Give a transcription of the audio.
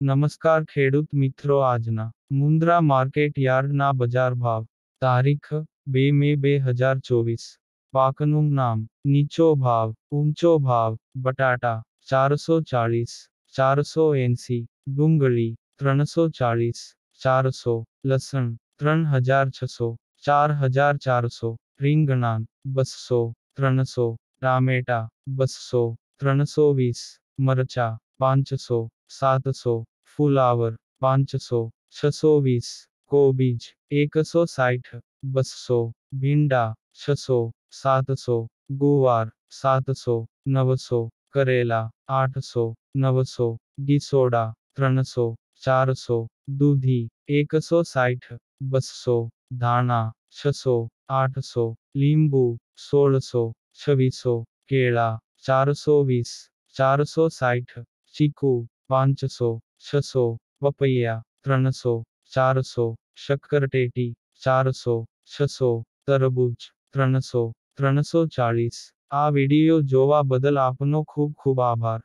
નમસ્કાર ખેડૂત મિત્રો, આજના મુન્દ્રા માર્કેટ યાર્ડના બજાર ભાવ તારીખ 2 મે 2024. પાકનું નામ. નીચો ભાવ. ઊંચો ભાવ. બટાટા 440, 480. ડુંગળી 340, 400. લસણ 3600, 4400. રીંગણાં 200, 300. ટામેટા 200, 320. મરચા 500, 700. ફુલાવર 500, 620. કોબીજ 160, 200. ભીંડા 600, 700. ગુવાર 700, 900. કરેલા 800, 900. ગીસોડા 300, 400. દૂધી 160, 200. ધાણા 600, 800. લીંબુ 1600, 2600. કેળા 420, 460. ચીકુ 500, 600. પપૈયા 300, 400. શક્કરટેટી 400, 600. તરબૂચ 300, 340. આ વિડિયો જોવા બદલ આપનો ખૂબ ખૂબ આભાર.